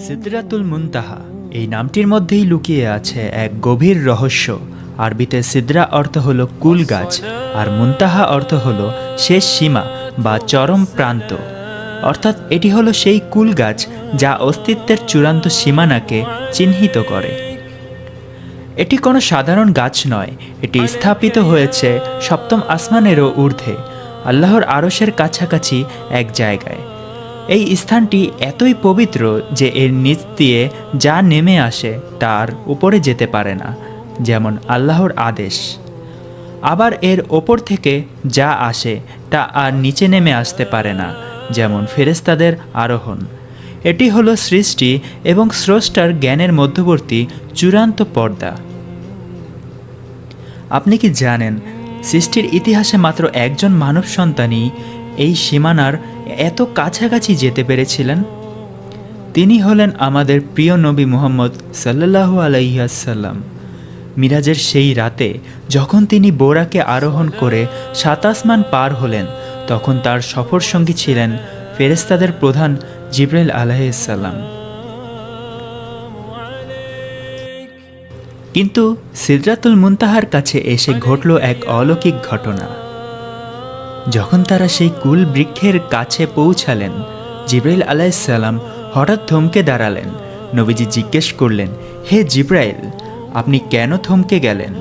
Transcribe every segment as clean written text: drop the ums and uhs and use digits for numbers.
সিদরাতুল মুনতাহা এই নামটির মধ্যেই লুকিয়ে আছে এক গভীর রহস্য। আরবিতে সিদরা অর্থ হলো কুল গাছ, আর মুনতাহা অর্থ হলো শেষ সীমা বা চরম প্রান্ত। অর্থাৎ এটি হলো সেই কুল গাছ যা অস্তিত্বের চূড়ান্ত সীমানাকে চিহ্নিত করে। এটি কোনো সাধারণ গাছ নয়, এটি স্থাপিত হয়েছে সপ্তম আসমানেরও ঊর্ধ্বে, আল্লাহর আরশের কাছাকাছি এক জায়গায়। এই স্থানটি এতই পবিত্র যে এর নিচ দিয়ে যা নেমে আসে তার উপরে যেতে পারে না, যেমন আল্লাহর আদেশ। আবার এর ওপর থেকে যা আসে তা আর নিচে নেমে আসতে পারে না, যেমন ফেরেশতাদের আরোহণ। এটি হলো সৃষ্টি এবং স্রষ্টার জ্ঞানের মধ্যবর্তী চূড়ান্ত পর্দা। আপনি কি জানেন, সৃষ্টির ইতিহাসে মাত্র একজন মানব সন্তানই এই সীমানার এত কাছাকাছি যেতে পেরেছিলেন? তিনি হলেন আমাদের প্রিয় নবী মুহাম্মদ সাল্লাল্লাহু আলাইহি ওয়াসাল্লাম। মিরাজের সেই রাতে যখন তিনি বোরাকে আরোহণ করে ৭ আসমান পার হলেন, তখন তার সফর সঙ্গী ছিলেন ফেরেশতাদের প্রধান জিবরাইল আলাইহিস সালাম। কিন্তু সিদরাতুল মুনতাহার কাছে এসে ঘটল এক অলৌকিক ঘটনা। যখন তারা সেই কুল বৃক্ষের কাছে পৌঁছালেন, জিবরাইল আলাইহিস সালাম হঠাৎ থমকে দাঁড়ালেন। নবীজি জিজ্ঞেস করলেন, হে জিবরাইল, আপনি কেন থমকে গেলেন?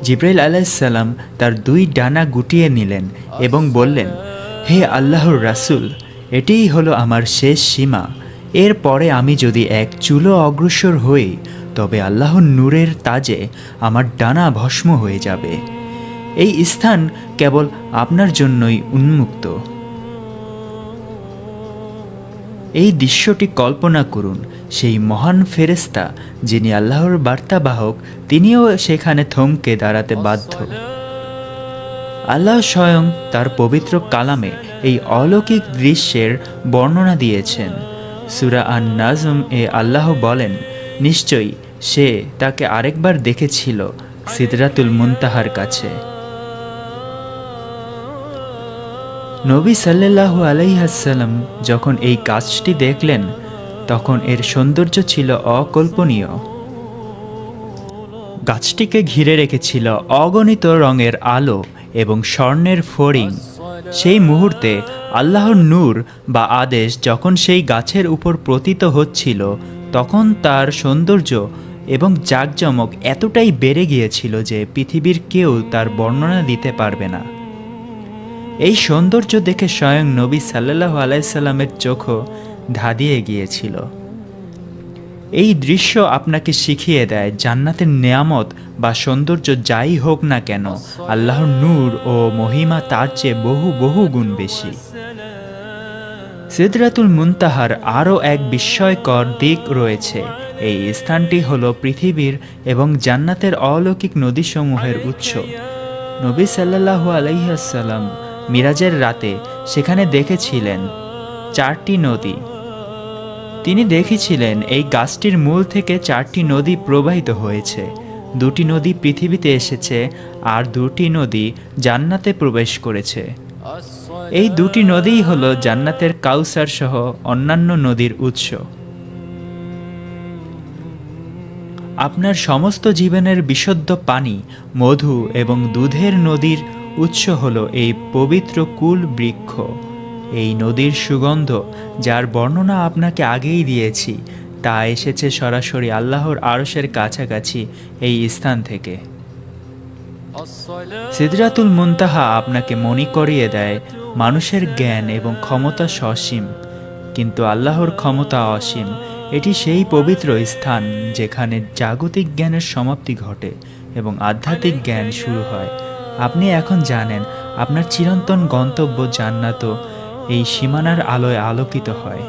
জিবরাইল আলাইহিস সালাম তার 2 ডানা গুটিয়ে নিলেন এবং বললেন, হে আল্লাহর রাসূল, এটিই হলো আমার শেষ সীমা। এর পরে আমি যদি এক চুলো অগ্রসর হই, তবে আল্লাহর নূরের তাজে আমার ডানা ভস্ম হয়ে যাবে। এই স্থান কেবল আপনার জন্যই উন্মুক্ত। এই দৃশ্যটি কল্পনা করুন, সেই মহান ফেরেশতা যিনি আল্লাহর বার্তাবাহক, তিনিও সেখানে থমকে দাঁড়াতে বাধ্য। আল্লাহ স্বয়ং তার পবিত্র কালামে এই অলৌকিক দৃশ্যের বর্ণনা দিয়েছেন। সূরা আন-নাজম এ আল্লাহ বলেন, নিশ্চয়ই সে তাকে আরেকবার দেখেছিল সিদরাতুল মুনতাহার কাছে। নবী সাল্লাল্লাহু আলাইহি ওয়াসাল্লাম যখন এই গাছটি দেখলেন, তখন এর সৌন্দর্য ছিল অকল্পনীয়। গাছটিকে ঘিরে রেখেছিল অগণিত রঙের আলো এবং স্বর্ণের ফড়িং। সেই মুহূর্তে আল্লাহর নূর বা আদেশ যখন সেই গাছের উপর পতিত হচ্ছিল, তখন তার সৌন্দর্য এবং জাঁকজমক এতটাই বেড়ে গিয়েছিল যে পৃথিবীর কেউ তার বর্ণনা দিতে পারবে না। এই সৌন্দর্য দেখে স্বয়ং নবী সাল্লাল্লাহু আলাইহি সাল্লামের চোখও ধাঁধিয়ে গিয়েছিল। এই দৃশ্য আপনাকে শিখিয়ে দেয়, জান্নাতের নেয়ামত বা সৌন্দর্য যাই হোক না কেন, আল্লাহর নূর ও মহিমা তার চেয়ে বহু বহু গুণ বেশি। সিদরাতুল মুনতাহার আরও এক বিস্ময়কর দিক রয়েছে। এই স্থানটি হলো পৃথিবীর এবং জান্নাতের অলৌকিক নদীসমূহের উৎস। নবী সাল্লাল্লাহু আলাইহি ওয়াসাল্লাম মিরাজের রাতে সেখানে দেখেছিলেন 4টি নদী। তিনি দেখেছিলেন এই গাছটির মূল থেকে 4টি নদী প্রবাহিত হয়েছে। 2টি নদী পৃথিবীতে এসেছে আর 2টি নদী জান্নাতে প্রবেশ করেছে। এই 2টি নদীই হলো জান্নাতের কাউসার সহ অন্যান্য নদীর উৎস। আপনার সমস্ত জীবনের বিশুদ্ধ পানি, মধু এবং দুধের নদীর উৎস হলো এই পবিত্র কুল বৃক্ষ। এই নদীর সুগন্ধ, যার বর্ণনা আপনাকে আগেই দিয়েছি, তা এসেছে সরাসরি আল্লাহর আরশের কাছাকাছি এই স্থান থেকে। সিদরাতুল মুনতাহা আপনাকে মনে করিয়ে দেয়, মানুষের জ্ঞান এবং ক্ষমতা সসীম, কিন্তু আল্লাহর ক্ষমতা অসীম। এটি সেই পবিত্র স্থান যেখানে জাগতিক জ্ঞানের সমাপ্তি ঘটে এবং আধ্যাত্মিক জ্ঞান শুরু হয়। আপনি এখন জানেন, আপনার চিরন্তন গন্তব্য জান্নাতও এই সীমানার আলোয় আলোকিত হয়।